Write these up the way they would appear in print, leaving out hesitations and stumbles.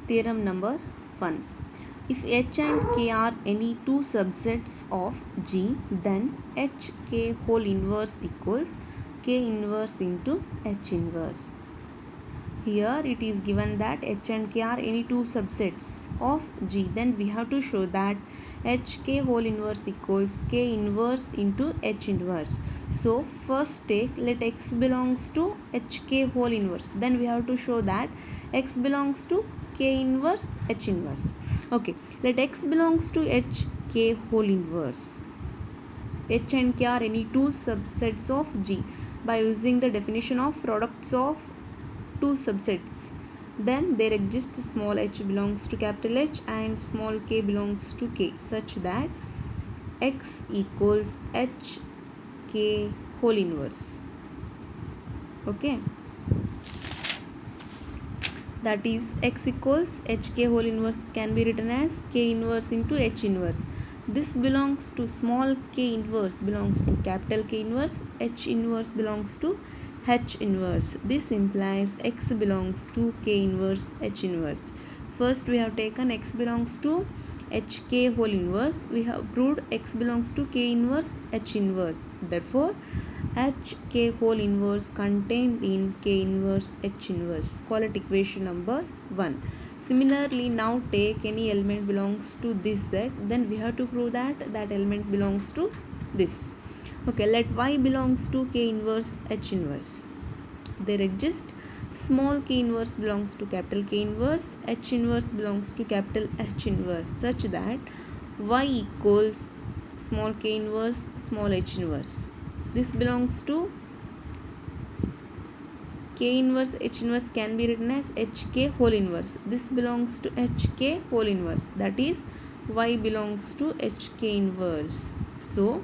Theorem number 1. If H and K are any two subsets of G, then HK whole inverse equals K inverse into H inverse. Here it is given that H and K are any two subsets of G. Then we have to show that HK whole inverse equals K inverse into H inverse. So first take let X belongs to HK whole inverse. Then we have to show that X belongs to K inverse H inverse. Okay, let X belongs to HK whole inverse. H and K are any two subsets of G. By using the definition of products of two subsets, then there exists small h belongs to capital H and small k belongs to k, such that X equals H k whole inverse. Okay, that is X equals H k whole inverse can be written as K inverse into H inverse. This belongs to small k inverse belongs to capital K inverse, H inverse belongs to H inverse. This implies X belongs to K inverse H inverse. First we have taken X belongs to HK whole inverse. We have proved X belongs to K inverse H inverse. Therefore HK whole inverse contained in K inverse H inverse. Call it equation number 1. Similarly, now take any element belongs to this set, then we have to prove that that element belongs to this. Okay, let Y belongs to K inverse H inverse. There exists small k inverse belongs to capital K inverse, H inverse belongs to capital H inverse, such that Y equals small k inverse small H inverse. This belongs to K inverse H inverse can be written as HK whole inverse. This belongs to HK whole inverse, that is Y belongs to HK inverse. So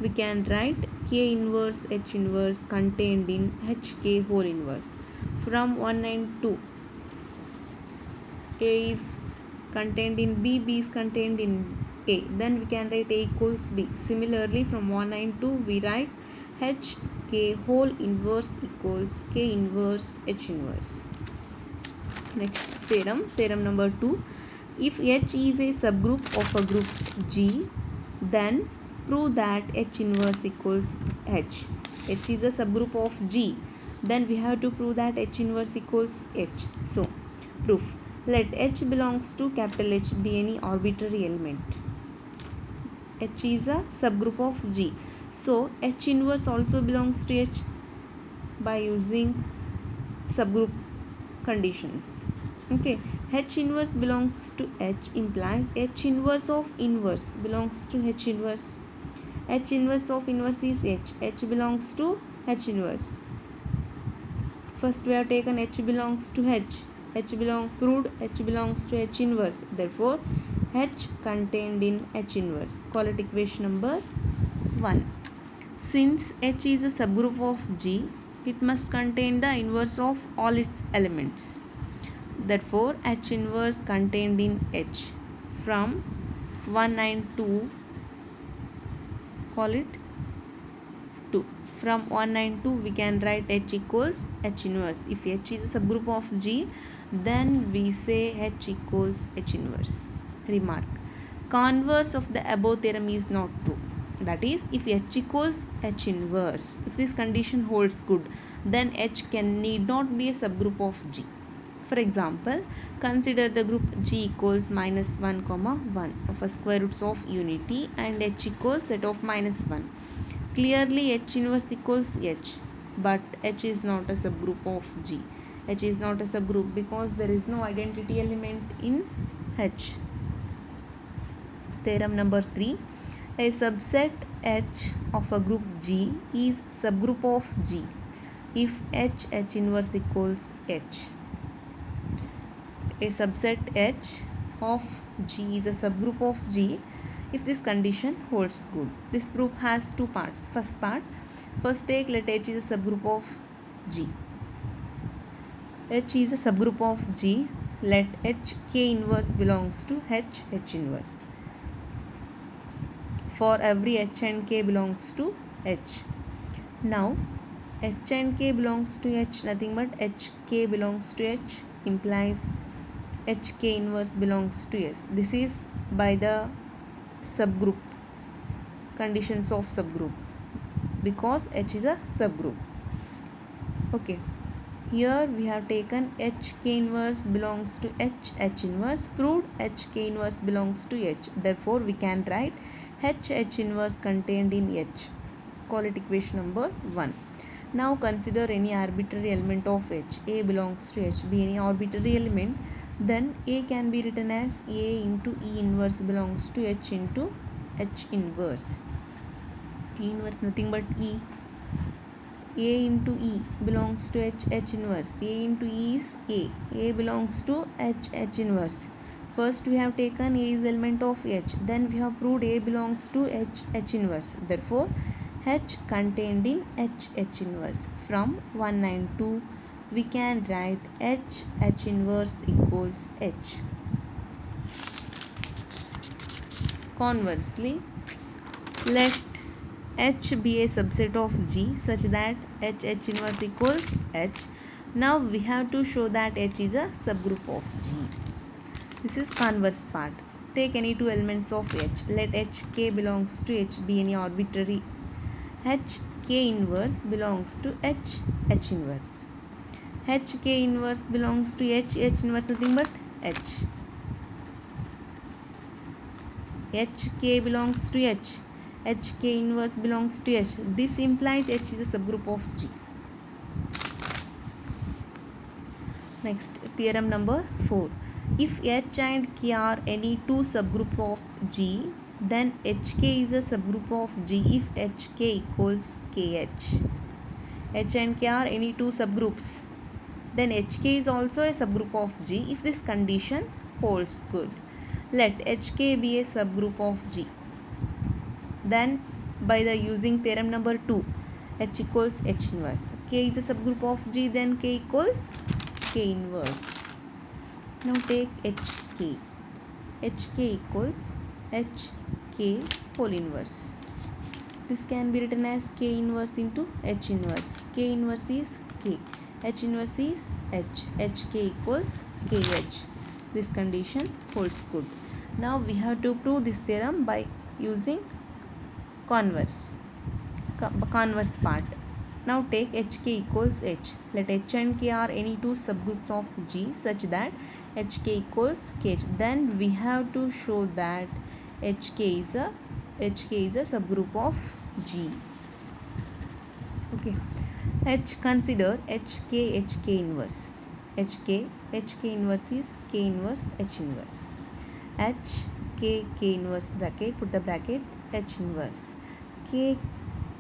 we can write K inverse H inverse contained in HK whole inverse. From 1 and 2, A is contained in B, B is contained in A. Then we can write A equals B. Similarly, from 1 and 2, we write HK whole inverse equals K inverse H inverse. Next theorem, theorem number 2. If H is a subgroup of a group G, then prove that H inverse equals H. H is a subgroup of G. Then we have to prove that H inverse equals H. So, proof. Let H belongs to capital H be any arbitrary element. H is a subgroup of G. So, H inverse also belongs to H by using subgroup conditions. Okay, H inverse belongs to H implies H inverse of inverse belongs to H inverse. H inverse of inverse is H. H belongs to H inverse. First we have taken H belongs to H. Proved H belongs to H inverse. Therefore, H contained in H inverse. Call it equation number 1. Since H is a subgroup of G, it must contain the inverse of all its elements. Therefore, H inverse contained in H. From 1 and 2, call it 2. From 1 and 2, we can write H equals H inverse. If H is a subgroup of G, then we say H equals H inverse. Remark. Converse of the above theorem is not true. That is, if H equals H inverse, if this condition holds good, then H need not be a subgroup of G. For example, consider the group G equals minus 1, 1 of a square roots of unity and H equals set of minus 1. Clearly H inverse equals H, but H is not a subgroup of G. H is not a subgroup because there is no identity element in H. Theorem number 3. A subset H of a group G is subgroup of G if H inverse equals H. A subset H of G is a subgroup of G if this condition holds good. This proof has two parts. First part, first take let H is a subgroup of G. H is a subgroup of G. Let H K inverse belongs to H inverse. For every H and K belongs to H. Now H and K belongs to H, nothing but HK belongs to H implies HK inverse belongs to S. This is by the subgroup, conditions of subgroup, because H is a subgroup. Okay, here we have taken HK inverse belongs to H inverse, proved HK inverse belongs to H. Therefore, we can write H inverse contained in H. Call it equation number 1. Now consider any arbitrary element of H. A belongs to H. Be any arbitrary element, then A can be written as A into E inverse belongs to H into H inverse. E inverse nothing but E. A into E belongs to H inverse. A into E is A. A belongs to H inverse. First we have taken A is element of H. Then we have proved A belongs to H inverse. Therefore, H contained in H inverse. From 1 and 2, we can write H inverse equals H. Conversely, let H be a subset of G such that H inverse equals H. Now we have to show that H is a subgroup of G. This is converse part. Take any two elements of H. Let HK belongs to H be any arbitrary. HK inverse belongs to H inverse. HK inverse belongs to H inverse nothing but H. HK belongs to H. HK inverse belongs to H. This implies H is a subgroup of G. Next, theorem number 4. If H and K are any two subgroup of G, then HK is a subgroup of G if HK equals KH. H and K are any two subgroups, then HK is also a subgroup of G if this condition holds good. Let HK be a subgroup of G. Then by the using theorem number 2, H equals H inverse. K is a subgroup of G, then K equals K inverse. Now take HK. HK equals HK whole inverse. This can be written as K inverse into H inverse. K inverse is K. H inverse is H. HK equals KH. This condition holds good. Now we have to prove this theorem by using converse part. Now take HK equals H. Let H and K are any two subgroups of G such that HK equals KH. Then we have to show that HK is a subgroup of G. Okay. Consider HK inverse. HK inverse is K inverse H inverse. K inverse bracket, put the bracket H inverse. K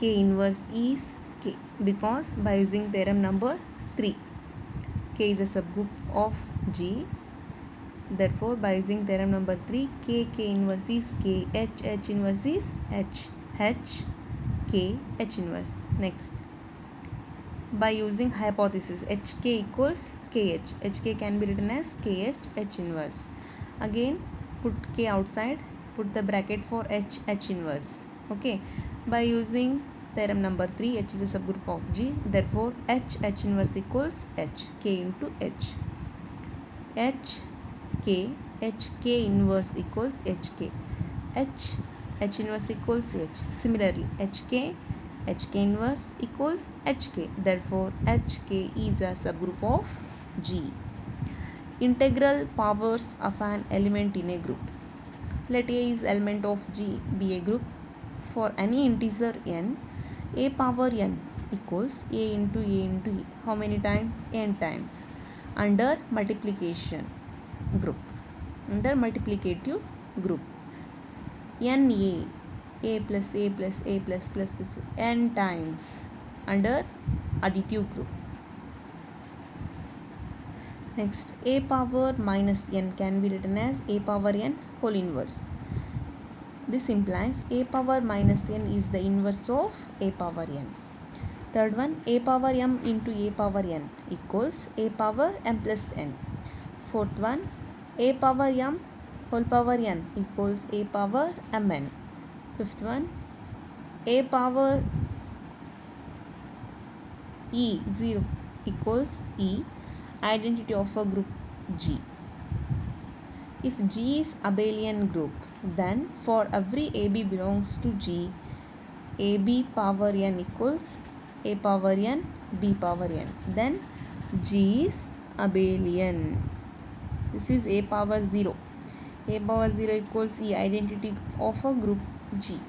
inverse is K because by using theorem number 3, K is a subgroup of G. Therefore, by using theorem number 3, K inverse is K, H inverse is H, K H inverse. Next, by using hypothesis HK equals KH, HK can be written as KH H inverse. Again, put K outside, put the bracket for H inverse. Okay, by using theorem number 3, H is a subgroup of G. Therefore, H inverse equals H, K into H. HK inverse equals HK. H inverse equals H. Similarly, HK inverse equals HK. Therefore, HK is a subgroup of G. Integral powers of an element in a group. Let A is element of G be a group. For any integer n, A power n equals A into E. How many times? N times. Under multiplication group. Under multiplicative group. N A plus A plus A plus n times under additive group. Next, A power minus n can be written as A power n whole inverse. This implies A power minus n is the inverse of A power n. Third one, A power m into A power n equals A power m plus n. Fourth one, A power m whole power n equals A power mn. Fifth one, A power E 0 equals E, identity of a group G. If G is abelian group, then for every AB belongs to G, AB power n equals A power n, B power n. Then G is abelian. This is A power 0. A power 0 equals the identity of a group G.